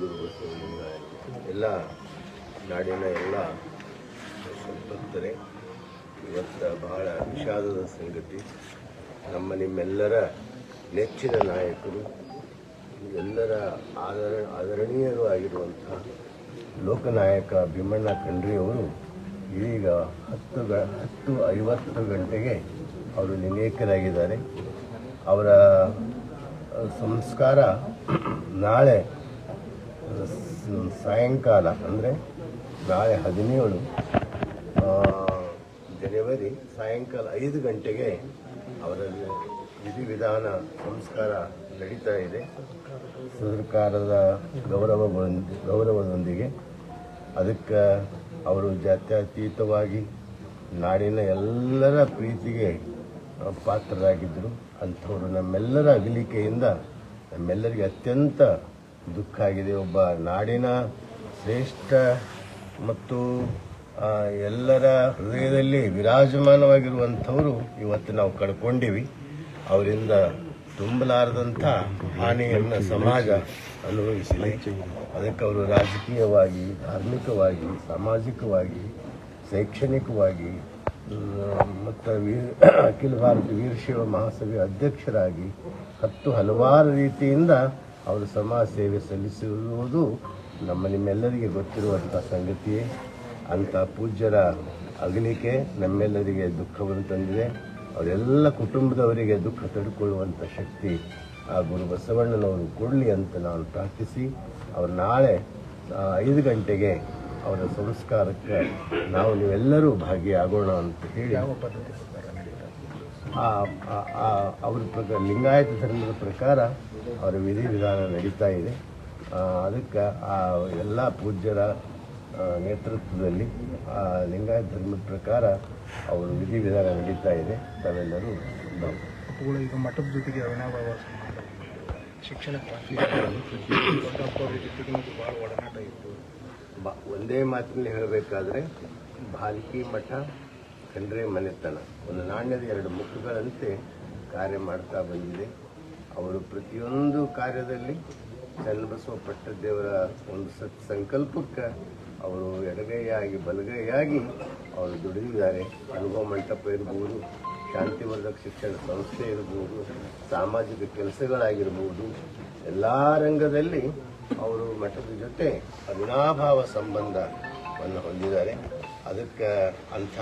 ಗುರು ಬಸವಲಿಂಗ ಎಲ್ಲ ನಾಡಿನ ಎಲ್ಲ ಭಕ್ತರೇ, ಇವತ್ತು ಬಹಳ ವಿಷಾದದ ಸಂಗತಿ. ನಿಮ್ಮೆಲ್ಲರ ನೆಚ್ಚಿನ ನಾಯಕರು, ಎಲ್ಲರ ಆದರಣೀಯರು ಆಗಿರುವಂತಹ ಲೋಕನಾಯಕ ಭೀಮಣ್ಣ ಖಂಡ್ರೆಯವರು ಇದೀಗ 10:50 ಗಂಟೆಗೆ ಅವರು ಲಿಂಗೈಕ್ಯರಾಗಿದ್ದಾರೆ. ಅವರ ಸಂಸ್ಕಾರ ನಾಳೆ ಸಾಯಂಕಾಲ, ಅಂದರೆ ನಾಳೆ 17 ಜನವರಿ ಸಾಯಂಕಾಲ 5 ಗಂಟೆಗೆ ಅವರ ವಿಧಿವಿಧಾನ ಸಂಸ್ಕಾರ ನಡೀತಾ ಇದೆ. ಸರ್ಕಾರದ ಗೌರವದೊಂದಿಗೆ ಅದಕ್ಕೆ ಅವರು ಜಾತ್ಯತೀತವಾಗಿ ನಾಡಿನ ಎಲ್ಲರ ಪ್ರೀತಿಗೆ ಪಾತ್ರರಾಗಿದ್ದರು. ಅಂಥವರು ನಮ್ಮೆಲ್ಲರ ಅಗಲಿಕೆಯಿಂದ ನಮ್ಮೆಲ್ಲರಿಗೆ ಅತ್ಯಂತ ದುಃಖ ಆಗಿದೆ. ಒಬ್ಬ ನಾಡಿನ ಶ್ರೇಷ್ಠ ಮತ್ತು ಎಲ್ಲರ ಹೃದಯದಲ್ಲಿ ವಿರಾಜಮಾನವಾಗಿರುವಂಥವರು ಇವತ್ತು ನಾವು ಕಳ್ಕೊಂಡಿವಿ. ಅವರಿಂದ ತುಂಬಲಾರದಂಥ ಹಾನಿಯನ್ನು ಸಮಾಜ ಅನುಭವಿಸಿದೆ. ಅದಕ್ಕೆ ಅವರು ರಾಜಕೀಯವಾಗಿ, ಧಾರ್ಮಿಕವಾಗಿ, ಸಾಮಾಜಿಕವಾಗಿ, ಶೈಕ್ಷಣಿಕವಾಗಿ ಮತ್ತು ಅಖಿಲ ಭಾರತ ವೀರಶೈವ ಮಹಾಸಭೆಯ ಅಧ್ಯಕ್ಷರಾಗಿ ಹಲವಾರು ರೀತಿಯಿಂದ ಅವರು ಸಮಾಜ ಸೇವೆ ಸಲ್ಲಿಸಿರುವುದು ನಿಮ್ಮೆಲ್ಲರಿಗೆ ಗೊತ್ತಿರುವಂಥ ಸಂಗತಿಯೇ. ಅಂಥ ಪೂಜ್ಯರ ಅಗಲಿಕೆ ನಮ್ಮೆಲ್ಲರಿಗೆ ದುಃಖವನ್ನು ತಂದಿದೆ. ಅವರೆಲ್ಲ ಕುಟುಂಬದವರಿಗೆ ದುಃಖ ತಡೆದುಕೊಳ್ಳುವಂಥ ಶಕ್ತಿ ಆ ಗುರು ಬಸವಣ್ಣನವರು ಕೊಡಲಿ ಅಂತ ನಾನು ಪ್ರಾರ್ಥಿಸಿ, ಅವರು ನಾಳೆ 5 ಗಂಟೆಗೆ ಅವರ ಸಂಸ್ಕಾರಕ್ಕೆ ನೀವೆಲ್ಲರೂ ಭಾಗಿಯಾಗೋಣ ಅಂತ ಹೇಳಿ, ಅವ್ರ ಪ್ರಕಾರ ಲಿಂಗಾಯತ ಧರ್ಮದ ಪ್ರಕಾರ ಅವರ ವಿಧಿವಿಧಾನ ನಡೀತಾ ಇದೆ. ಅದಕ್ಕೆ ಆ ಎಲ್ಲ ಪೂಜ್ಯರ ನೇತೃತ್ವದಲ್ಲಿ ಲಿಂಗಾಯತ ಧರ್ಮದ ಪ್ರಕಾರ ಅವರು ವಿಧಿವಿಧಾನ ನಡೀತಾ ಇದೆ. ತಾವೆಲ್ಲರೂ ಈಗ ಮಠದ ಜೊತೆಗೆ ಅವಿನಾಭಾವ ಶಿಕ್ಷಣ ಭಾಳ ಒಡನಾಟ ಇತ್ತು. ಒಂದೇ ಮಾತಿನಲ್ಲಿ ಹೇಳಬೇಕಾದ್ರೆ ಭಾಲ್ಕಿ ಮಠ, ಖಂಡ್ರೆ ಮನೆತನ ಒಂದು ನಾಣ್ಯದ 2 ಮುಖಗಳಂತೆ ಕಾರ್ಯ ಮಾಡ್ತಾ ಬಂದಿದೆ. ಅವರು ಪ್ರತಿಯೊಂದು ಕಾರ್ಯದಲ್ಲಿ ಚನ್ನಬಸವ ಪಟ್ಟದೇವರ ಒಂದು ಸಂಕಲ್ಪಕ್ಕೆ ಅವರು ಎಡಗೈಯಾಗಿ ಬಲಗೈಯಾಗಿ ಅವರು ದುಡಿದಿದ್ದಾರೆ. ಅನುಭವ ಮಂಟಪ ಇರ್ಬೋದು, ಶಾಂತಿವರ್ಧಕ ಶಿಕ್ಷಣ ಸಂಸ್ಥೆ ಇರ್ಬೋದು, ಸಾಮಾಜಿಕ ಕೆಲಸಗಳಾಗಿರ್ಬೋದು, ಎಲ್ಲ ರಂಗದಲ್ಲಿ ಅವರು ಮಠದ ಜೊತೆ ಅವಿನಾಭಾವ ಸಂಬಂಧವನ್ನು ಹೊಂದಿದ್ದಾರೆ. ಅದಕ್ಕೆ ಅಂಥ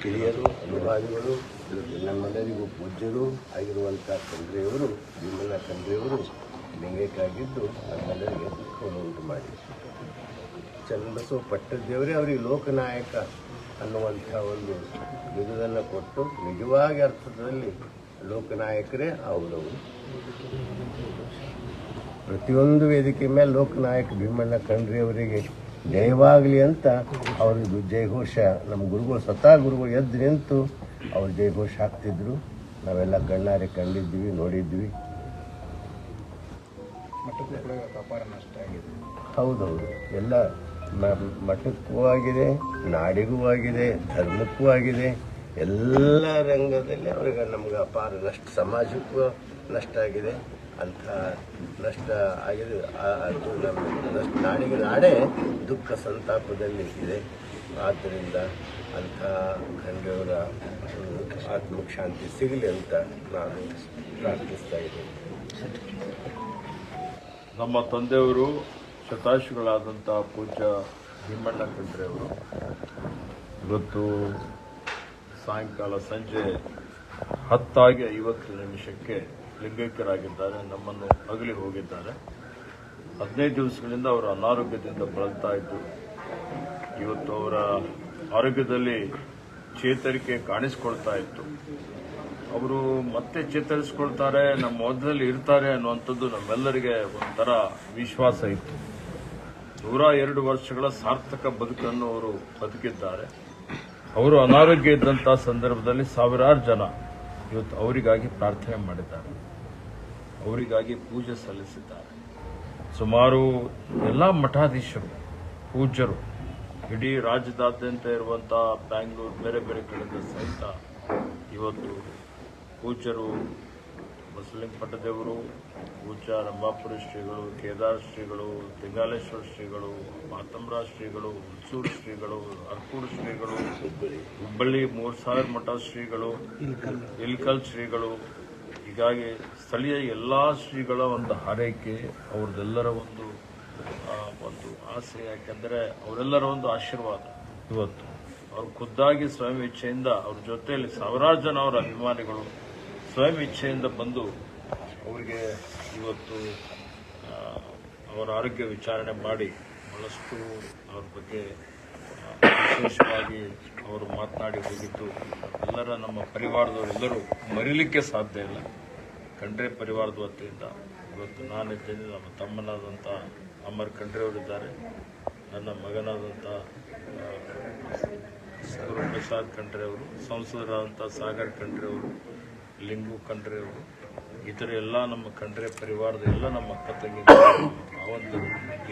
ಹಿರಿಯರು, ಅನುಭಾವಿಗಳು, ನಮ್ಮೆಲ್ಲರಿಗೂ ಪೂಜ್ಯರು ಆಗಿರುವಂಥ ಖಂಡ್ರೆಯವರು, ಭೀಮಣ್ಣ ಖಂಡ್ರೆಯವರು ಲಿಂಗೈಕ್ಯರಾಗಿದ್ದು ನಮ್ಮೆಲ್ಲರಿಗೆ ದುಃಖವನ್ನು ಉಂಟು ಮಾಡಿ, ಚನ್ನಬಸವ ಪಟ್ಟದೇವರೇ ಅವರಿಗೆ ಲೋಕನಾಯಕ ಅನ್ನುವಂಥ ಒಂದು ಬಿರುದನ್ನು ಕೊಟ್ಟು ನಿಜವಾಗಿ ಅರ್ಥದಲ್ಲಿ ಲೋಕನಾಯಕರೇ ಅವರವರು. ಪ್ರತಿಯೊಂದು ವೇದಿಕೆ ಮೇಲೆ ಲೋಕನಾಯಕ ಭೀಮಣ್ಣ ಖಂಡ್ರೆಯವರಿಗೆ ಜಯವಾಗಲಿ ಅಂತ ಅವ್ರದ್ದು ಜಯಘೋಷ ನಮ್ಮ ಗುರುಗಳು, ಸ್ವತಃ ಗುರುಗಳು ಎದ್ದು ನಿಂತು ಅವ್ರು ಜಯಘೋಷ ಹಾಕ್ತಿದ್ರು. ನಾವೆಲ್ಲ ಕಣ್ಣಾರೆ ಕಂಡಿದ್ವಿ, ನೋಡಿದ್ವಿ. ಅಪಾರ ನಷ್ಟ ಆಗಿದೆ. ಹೌದೌದು, ಎಲ್ಲ ಮಠಕ್ಕೂ ಆಗಿದೆ, ನಾಡಿಗೂ ಆಗಿದೆ, ಧರ್ಮಕ್ಕೂ ಆಗಿದೆ. ಎಲ್ಲ ರಂಗದಲ್ಲಿ ಅವ್ರಿಗೆ ನಮ್ಗೆ ಅಪಾರ ನಷ್ಟ, ಸಮಾಜಕ್ಕೂ ನಷ್ಟ ಆಗಿದೆ. ಅಂಥ ನಷ್ಟ ಆಗಿದೆ. ಅದು ನಮ್ಮ ನಾಡಿಗೆ ನಾಡೇ ದುಃಖ ಸಂತಾಪದಲ್ಲಿ ಇದೆ. ಆದ್ದರಿಂದ ಅಂಥ ಖಂಡ್ರೆಯವರ ಆತ್ಮಕ್ಕೆ ಶಾಂತಿ ಸಿಗಲಿ ಅಂತ ನಾನು ಪ್ರಾರ್ಥಿಸ್ತಾ ಇದ್ದೇನೆ. ನಮ್ಮ ತಂದೆಯವರು ಶತಾಯುಷಿಗಳಾದಂಥ ಪೂಜ್ಯ ಭೀಮಣ್ಣ ಖಂಡ್ರೆಯವರು ಇವತ್ತು ಸಾಯಂಕಾಲ ಸಂಜೆ 10:50 ಲಿಂಗೈಕ್ಯರಾಗಿದ್ದಾರೆ. ನಮ್ಮನ್ನು ಅಗಲಿ ಹೋಗಿದ್ದಾರೆ. 15 ದಿವಸಗಳಿಂದ ಅವರು ಅನಾರೋಗ್ಯದಿಂದ ಬಳಲ್ತಾ ಇದ್ದು, ಇವತ್ತು ಅವರ ಆರೋಗ್ಯದಲ್ಲಿ ಚೇತರಿಕೆ ಕಾಣಿಸ್ಕೊಳ್ತಾ ಇತ್ತು. ಅವರು ಮತ್ತೆ ಚೇತರಿಸಿಕೊಳ್ತಾರೆ, ನಮ್ಮ ಮಧ್ಯದಲ್ಲಿ ಇರ್ತಾರೆ ಅನ್ನುವಂಥದ್ದು ನಮ್ಮೆಲ್ಲರಿಗೆ ಒಂಥರ ವಿಶ್ವಾಸ ಇತ್ತು. 102 ವರ್ಷಗಳ ಸಾರ್ಥಕ ಬದುಕನ್ನು ಅವರು ಬದುಕಿದ್ದಾರೆ. ಅವರು ಅನಾರೋಗ್ಯ ಇದ್ದಂತಹ ಸಂದರ್ಭದಲ್ಲಿ ಸಾವಿರಾರು ಜನ ಇವತ್ತು ಅವರಿಗಾಗಿ ಪ್ರಾರ್ಥನೆ ಮಾಡಿದ್ದಾರೆ, ಅವರಿಗಾಗಿ ಪೂಜೆ ಸಲ್ಲಿಸಿದ್ದಾರೆ. ಸುಮಾರು ಎಲ್ಲ ಮಠಾಧೀಶರು, ಪೂಜ್ಯರು, ಇಡೀ ರಾಜ್ಯದಾದ್ಯಂತ ಇರುವಂತಹ ಬ್ಯಾಂಗ್ಳೂರು, ಬೇರೆ ಬೇರೆ ಕಡೆಯಿಂದ ಸಹಿತ ಇವತ್ತು ಪೂಜ್ಯರು ಬಸವಲಿಂಗ ಪಟ್ಟದೇವರು, ಪೂಜ್ಯ ರಂಭಾಪುರಿ ಶ್ರೀಗಳು, ಕೇದಾರ ಶ್ರೀಗಳು, ಲಿಂಗಾಲೇಶ್ವರ ಶ್ರೀಗಳು, ಮಾತಂಬರ ಶ್ರೀಗಳು, ಹುಚ್ಚೂರು ಶ್ರೀಗಳು, ಅರ್ಕೂರು ಶ್ರೀಗಳು, ಹುಬ್ಬಳ್ಳಿ 3000 ಮಠ ಶ್ರೀಗಳು, ಇಲ್ಕಲ್ ಶ್ರೀಗಳು. ಹೀಗಾಗಿ ಸ್ಥಳೀಯ ಎಲ್ಲ ಶ್ರೀಗಳ ಒಂದು ಹಾರೈಕೆ, ಅವ್ರದ್ದೆಲ್ಲರ ಒಂದು ಆಸೆ. ಯಾಕೆಂದರೆ ಅವರೆಲ್ಲರ ಒಂದು ಆಶೀರ್ವಾದ. ಇವತ್ತು ಅವರು ಖುದ್ದಾಗಿ ಸ್ವಯಂ ಇಚ್ಛೆಯಿಂದ ಅವ್ರ ಜೊತೆಯಲ್ಲಿ ಸಾವಿರಾರು ಜನ ಅವರ ಅಭಿಮಾನಿಗಳು ಸ್ವಯಂ ಇಚ್ಛೆಯಿಂದ ಬಂದು ಅವರಿಗೆ ಇವತ್ತು ಅವರ ಆರೋಗ್ಯ ವಿಚಾರಣೆ ಮಾಡಿ ಬಹಳಷ್ಟು ಅವ್ರ ಬಗ್ಗೆ ವಿಶೇಷವಾಗಿ ಅವರು ಮಾತನಾಡಿ ಹೋಗಿದ್ದು ಎಲ್ಲರ ನಮ್ಮ ಪರಿವಾರದವರೆಲ್ಲರೂ ಮರೀಲಿಕ್ಕೆ ಸಾಧ್ಯ ಇಲ್ಲ. ಖಂಡ್ರೆ ಪರಿವಾರದ ವತಿಯಿಂದ ಇವತ್ತು ನಾನಿದ್ದೇನೆ, ನಮ್ಮ ತಮ್ಮನಾದಂಥ ಅಮರ್ ಖಂಡ್ರೆ ಅವರಿದ್ದಾರೆ, ನನ್ನ ಮಗನಾದಂಥ ಗುರುಪ್ರಸಾದ್ ಖಂಡ್ರೆ ಅವರು, ಸಂಸದರಾದಂಥ ಸಾಗರ್ ಖಂಡ್ರೆ ಅವರು, ಲಿಂಗು ಖಂಡ್ರೆ ಅವರು, ಇತರ ಎಲ್ಲ ನಮ್ಮ ಖಂಡ್ರೆ ಪರಿವಾರದ ಎಲ್ಲ ನಮ್ಮ ಅಕ್ಕ ತಂಗಿಗಳು, ಭಾವಂತರು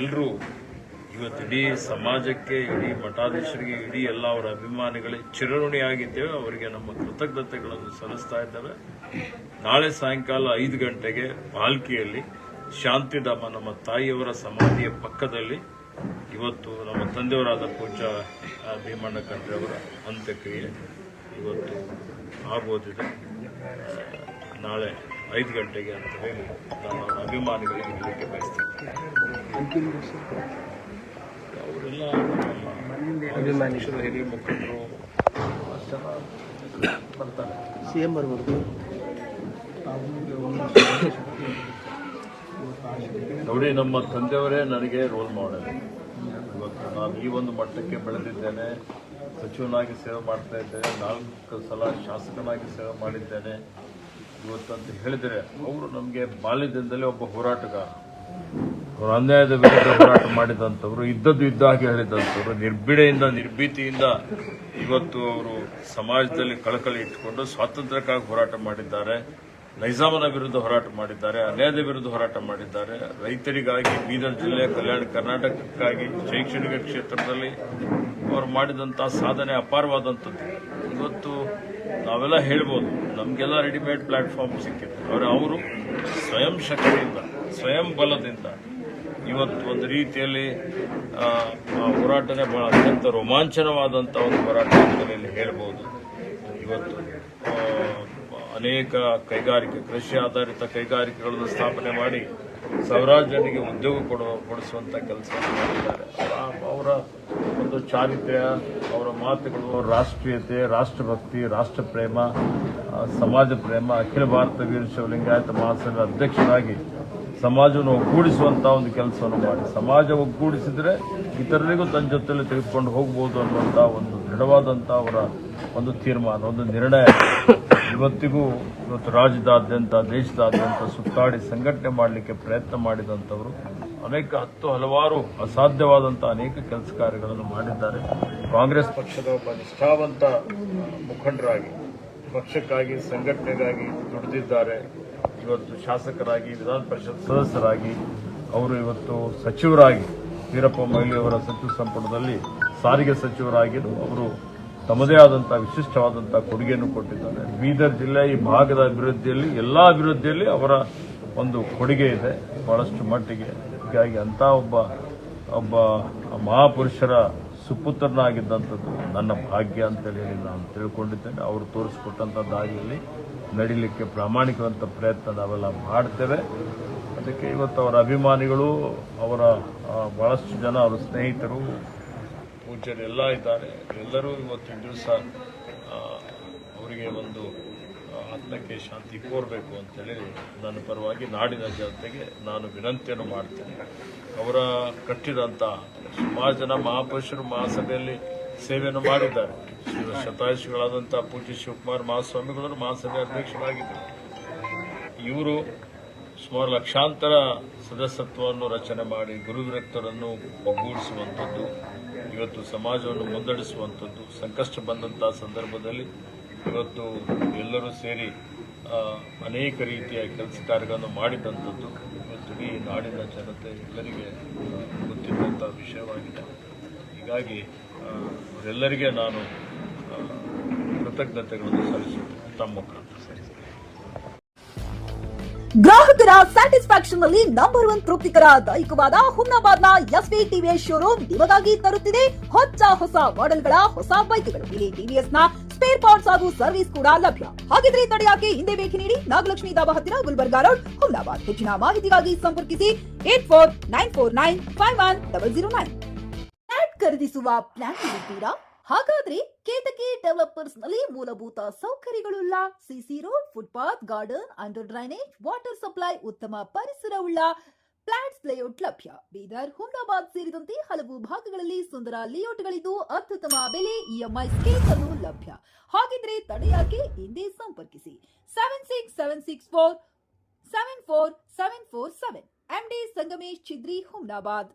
ಎಲ್ಲರೂ ಇವತ್ತು ಇಡೀ ಸಮಾಜಕ್ಕೆ, ಇಡೀ ಮಠಾಧೀಶರಿಗೆ, ಇಡೀ ಎಲ್ಲ ಅವರ ಅಭಿಮಾನಿಗಳಿಗೆ ಚಿರಋಣಿಯಾಗಿದ್ದೇವೆ. ಅವರಿಗೆ ನಮ್ಮ ಕೃತಜ್ಞತೆಗಳನ್ನು ಸಲ್ಲಿಸ್ತಾ ಇದ್ದೇವೆ. ನಾಳೆ ಸಾಯಂಕಾಲ 5 ಗಂಟೆಗೆ ಪಾಲ್ಕಿಯಲ್ಲಿ ಶಾಂತಿಧಾಮ ನಮ್ಮ ತಾಯಿಯವರ ಸಮಾಧಿಯ ಪಕ್ಕದಲ್ಲಿ ಇವತ್ತು ನಮ್ಮ ತಂದೆಯವರಾದ ಪೂಜ್ಯ ಭೀಮಣ್ಣ ಖಂಡ್ರೆ ಅವರ ಅಂತ್ಯಕ್ರಿಯೆ ಇವತ್ತು ಆಗೋದಿದೆ. ನಾಳೆ 5 ಗಂಟೆಗೆ ಅಂತ ಹೇಳಿ ನಾನು ಅಭಿಮಾನಿಗಳಿಗೆ ಹೇಳಲಿಕ್ಕೆ ಬಯಸ್ತೇನೆ. ಅವರೆಲ್ಲ ಅಭಿಮಾನಿ ಹಿರಿಯ ಮುಖಂಡರು ಬರ್ತಾರೆ. ಸಿಎಂ ಬರ್ಬೋದು. ನೋಡಿ, ನಮ್ಮ ತಂದೆಯವರೇ ನನಗೆ ರೋಲ್ ಮಾಡೆಲ್. ಇವತ್ತು ನಾನು ಈ ಒಂದು ಮಟ್ಟಕ್ಕೆ ಬೆಳೆದಿದ್ದೇನೆ. ಸಚಿವನಾಗಿ ಸೇವೆ ಮಾಡ್ತಾ ಇದ್ದೇನೆ, 4 ಸಲ ಶಾಸಕನಾಗಿ ಸೇವೆ ಮಾಡಿದ್ದೇನೆ. ಇವತ್ತಂತ ಹೇಳಿದರೆ ಅವರು ನಮಗೆ ಬಾಲ್ಯದಿಂದಲೇ ಒಬ್ಬ ಹೋರಾಟಗಾರ. ಅವರು ಅನ್ಯಾಯದ ವಿರುದ್ಧ ಹೋರಾಟ ಮಾಡಿದಂಥವ್ರು, ಇದ್ದದ್ದು ಇದ್ದ ಹಾಗೆ ಹೇಳಿದಂಥವ್ರು, ನಿರ್ಭೀಡೆಯಿಂದ ನಿರ್ಭೀತಿಯಿಂದ ಇವತ್ತು ಅವರು ಸಮಾಜದಲ್ಲಿ ಕಳಕಳಿ ಇಟ್ಟುಕೊಂಡು ಸ್ವಾತಂತ್ರ್ಯಕ್ಕಾಗಿ ಹೋರಾಟ ಮಾಡಿದ್ದಾರೆ. ನೈಜಾಮನ ವಿರುದ್ಧ ಹೋರಾಟ ಮಾಡಿದ್ದಾರೆ, ಅನ್ಯಾಯದ ವಿರುದ್ಧ ಹೋರಾಟ ಮಾಡಿದ್ದಾರೆ. ರೈತರಿಗಾಗಿ, ಬೀದರ್ ಜಿಲ್ಲೆ, ಕಲ್ಯಾಣ ಕರ್ನಾಟಕಕ್ಕಾಗಿ, ಶೈಕ್ಷಣಿಕ ಕ್ಷೇತ್ರದಲ್ಲಿ ಅವರು ಮಾಡಿದಂತಹ ಸಾಧನೆ ಅಪಾರವಾದಂಥದ್ದು. ಇವತ್ತು ನಾವೆಲ್ಲ ಹೇಳ್ಬೋದು, ನಮಗೆಲ್ಲ ರೆಡಿಮೇಡ್ ಪ್ಲಾಟ್ಫಾರ್ಮ್ ಸಿಕ್ಕಿದೆ. ಅವರು ಸ್ವಯಂ ಶಕ್ತಿಯಿಂದ, ಸ್ವಯಂ ಬಲದಿಂದ ಇವತ್ತು ಒಂದು ರೀತಿಯಲ್ಲಿ ಹೋರಾಟನೇ ಬಹಳ ಅತ್ಯಂತ ರೋಮಾಂಚನವಾದಂಥ ಒಂದು ಹೋರಾಟ ಅಂತಲೇ ಹೇಳ್ಬೋದು. ಇವತ್ತು ಅನೇಕ ಕೈಗಾರಿಕೆ, ಕೃಷಿ ಆಧಾರಿತ ಕೈಗಾರಿಕೆಗಳನ್ನು ಸ್ಥಾಪನೆ ಮಾಡಿ ಸಾವಿರಾರು ಜನರಿಗೆ ಉದ್ಯೋಗ ಕೊಡಿಸುವಂತ ಕೆಲಸ ಮಾಡಿದ್ದಾರೆ. ಅವರ ಒಂದು ಚಾರಿತ್ರ್ಯ, ಅವರ ಮಾತುಗಳು, ಅವರ ರಾಷ್ಟ್ರೀಯತೆ, ರಾಷ್ಟ್ರಭಕ್ತಿ, ರಾಷ್ಟ್ರ ಪ್ರೇಮ, ಸಮಾಜ ಪ್ರೇಮ, ಅಖಿಲ ಭಾರತ ವೀರಶೈವ ಲಿಂಗಾಯತ ಮಹಾಸಭೆ ಅಧ್ಯಕ್ಷರಾಗಿ ಸಮಾಜವನ್ನು ಒಗ್ಗೂಡಿಸುವಂತಹ ಒಂದು ಕೆಲಸವನ್ನು ಮಾಡಿ, ಸಮಾಜ ಒಗ್ಗೂಡಿಸಿದ್ರೆ ಇತರರಿಗೂ ತನ್ನ ಜೊತೆಯಲ್ಲಿ ತೆಗೆದುಕೊಂಡು ಹೋಗಬಹುದು ಅನ್ನುವಂತಹ ಒಂದು ದೃಢವಾದಂತಹ ಅವರ ಒಂದು ತೀರ್ಮಾನ, ಒಂದು ನಿರ್ಣಯ ಇವತ್ತಿಗೂ ರಾಜ್ಯದಾದ್ಯಂತ, ದೇಶದಾದ್ಯಂತ ಸುತ್ತಾಡಿ ಸಂಘಟನೆ ಮಾಡಲಿಕ್ಕೆ ಪ್ರಯತ್ನ ಮಾಡಿದಂಥವರು ಅನೇಕ ಹಲವಾರು ಅಸಾಧ್ಯವಾದಂತಹ ಅನೇಕ ಕೆಲಸ ಕಾರ್ಯಗಳನ್ನು ಮಾಡಿದ್ದಾರೆ. ಕಾಂಗ್ರೆಸ್ ಪಕ್ಷದ ಒಬ್ಬ ನಿಷ್ಠಾವಂತ ಮುಖಂಡರಾಗಿ ಪಕ್ಷಕ್ಕಾಗಿ, ಸಂಘಟನೆಗಾಗಿ ದುಡಿದಿದ್ದಾರೆ. ಇವತ್ತು ಶಾಸಕರಾಗಿ, ವಿಧಾನ ಪರಿಷತ್ ಸದಸ್ಯರಾಗಿ, ಅವರು ಇವತ್ತು ಸಚಿವರಾಗಿ, ವೀರಪ್ಪ ಮೊಯ್ಲಿಯವರ ಸಚಿವ ಸಂಪುಟದಲ್ಲಿ ಸಾರಿಗೆ ಸಚಿವರಾಗಿಯೂ ಅವರು ತಮ್ಮದೇ ಆದಂತಹ ವಿಶಿಷ್ಟವಾದಂತಹ ಕೊಡುಗೆಯನ್ನು ಕೊಟ್ಟಿದ್ದಾರೆ. ಬೀದರ್ ಜಿಲ್ಲೆ ಈ ಭಾಗದ ಅಭಿವೃದ್ಧಿಯಲ್ಲಿ, ಎಲ್ಲಾ ಅಭಿವೃದ್ಧಿಯಲ್ಲಿ ಅವರ ಒಂದು ಕೊಡುಗೆ ಇದೆ ಬಹಳಷ್ಟು ಮಟ್ಟಿಗೆ. ಹೀಗಾಗಿ ಅಂತ ಒಬ್ಬ ಮಹಾಪುರುಷರ ಸುಪುತ್ರನಾಗಿದ್ದಂಥದ್ದು ನನ್ನ ಭಾಗ್ಯ ಅಂತೇಳಿ ನಾನು ತಿಳ್ಕೊಂಡಿದ್ದೇನೆ. ಅವರು ತೋರಿಸಿಕೊಟ್ಟಂಥ ದಾರಿಯಲ್ಲಿ ನಡೀಲಿಕ್ಕೆ ಪ್ರಾಮಾಣಿಕವಂತ ಪ್ರಯತ್ನ ನಾವೆಲ್ಲ ಮಾಡ್ತೇವೆ. ಅದಕ್ಕೆ ಇವತ್ತು ಅವರ ಅಭಿಮಾನಿಗಳು, ಅವರ ಬಹಳಷ್ಟು ಜನ, ಅವರ ಸ್ನೇಹಿತರು, ಪೂಜ್ಯರು ಎಲ್ಲ ಇದ್ದಾರೆ. ಎಲ್ಲರೂ ಇವತ್ತಿನ ದಿವಸ ಅವರಿಗೆ ಒಂದು ಆತ್ಮಕ್ಕೆ ಶಾಂತಿ ಕೋರಬೇಕು ಅಂತೇಳಿ ನನ್ನ ಪರವಾಗಿ ನಾಡಿನ ಜನತೆಗೆ ನಾನು ವಿನಂತಿಯನ್ನು ಮಾಡ್ತೇನೆ. ಅವರ ಕಟ್ಟಿದಂಥ ಸುಮಾರು ಜನ ಮಹಾಪುರುಷರು ಮಹಾಸಭೆಯಲ್ಲಿ ಸೇವೆಯನ್ನು ಮಾಡಿದ್ದಾರೆ. ಶತಾಯುಷಿಗಳಾದಂಥ ಪೂಜ್ಯ ಶಿವಕುಮಾರ ಮಹಾಸ್ವಾಮಿಗಳು ಮಹಾಸಭೆ ಅಧ್ಯಕ್ಷರಾಗಿದ್ದರು. ಇವರು ಸುಮಾರು ಲಕ್ಷಾಂತರ ಸದಸ್ಯತ್ವವನ್ನು ರಚನೆ ಮಾಡಿ ಗುರುವಿರಕ್ತರನ್ನು ಒಗ್ಗೂಡಿಸುವಂಥದ್ದು, ಇವತ್ತು ಸಮಾಜವನ್ನು ಮುನ್ನಡೆಸುವಂಥದ್ದು, ಸಂಕಷ್ಟ ಬಂದಂತಹ ಸಂದರ್ಭದಲ್ಲಿ ಇವತ್ತು ಎಲ್ಲರೂ ಸೇರಿ ಅನೇಕ ರೀತಿಯ ಕೆಲಸ ಕಾರ್ಯಗಳನ್ನು ಮಾಡಿದಂಥದ್ದು ಇವತ್ತು ಈ ನಾಡಿನ ಜನತೆ ಎಲ್ಲರಿಗೆ ಗೊತ್ತಿದ್ದಂಥ ವಿಷಯವಾಗಿದೆ. ಹೀಗಾಗಿ ಅವರೆಲ್ಲರಿಗೆ ನಾನು ಕೃತಜ್ಞತೆಗಳನ್ನು ಸಲ್ಲಿಸುತ್ತೇನೆ ತಮ್ಮ ಮುಖಾಂತರ. ಗ್ರಾಹಕರ ಸ್ಯಾಟಿಸ್ಫ್ಯಾಕ್ಷನ್ ನಲ್ಲಿ ನಂಬರ್ 1 ತೃಪ್ತಿಕರ ದೈಹಿಕವಾದ ಹುಮ್ನಾಬಾದ್ನ ಎಸ್ವಿ ಟಿವಿಎಸ್ ಶೋರೂಮ್ ನಿಮಗಾಗಿ ತರುತ್ತಿದೆ ಹೊಸ ಮಾಡೆಲ್ಗಳ ಹೊಸ ಬೈಕ್ಗಳು. ಇಲ್ಲಿ ಟಿವಿಎಸ್ ನ ಸ್ಪೇರ್ ಪಾರ್ಟ್ಸ್ ಹಾಗೂ ಸರ್ವಿಸ್ ಕೂಡ ಲಭ್ಯ. ಹಾಗಿದ್ರೆ ತಡೆಯಾಕೆ ಹಿಂದೆ ಭೇಟಿ ನೀಡಿ ನಾಗಲಕ್ಷ್ಮಿ ದಾಬಾ ಹತ್ತಿರ ಗುಲ್ಬರ್ಗಾ ರೋಡ್, ಹುಮ್ನಾಬಾದ್. ಹೆಚ್ಚಿನ ಮಾಹಿತಿಗಾಗಿ ಸಂಪರ್ಕಿಸಿ 8494951009. ಫ್ಲಾಟ್ ಖರೀದಿಸುವ ಪ್ಲಾನ್ ಇದ್ದೀರಾ? ಹಾಗಾದ್ರೆ ಕೇತಕಿ ಡೆವಲಪರ್ಸ್ ನಲ್ಲಿ ಮೂಲಭೂತ ಸೌಕರ್ಯಗಳುಳ್ಳ CC road, footpath, garden, under drainage, water supply, ಉತ್ತಮ ಪರಿಸರವುಳ್ಳ ಫ್ಲಾಟ್ಸ್ ಲೇಔಟ್ ಲಭ್ಯ. ಬೀದರ್, ಹುಮ್ನಾಬಾದ್ ಸೇರಿದಂತೆ ಹಲವು ಭಾಗಗಳಲ್ಲಿ ಸುಂದರ ಲೇಔಟ್ಗಳಿದ್ದು ಅತ್ಯುತ್ತಮ ಬೆಲೆ, ಇಎಂಐ ಸ್ಕೀಮ್ ಅನ್ನು ಲಭ್ಯ. ಹಾಗಿದ್ರೆ ತಡೆಯಾಕೆ ಹಿಂದೆ ಸಂಪರ್ಕಿಸಿ 76764 74747. MD ಸಂಗಮೇಶ್ ಚಿದ್ರಿ, ಹುಮ್ನಾಬಾದ್.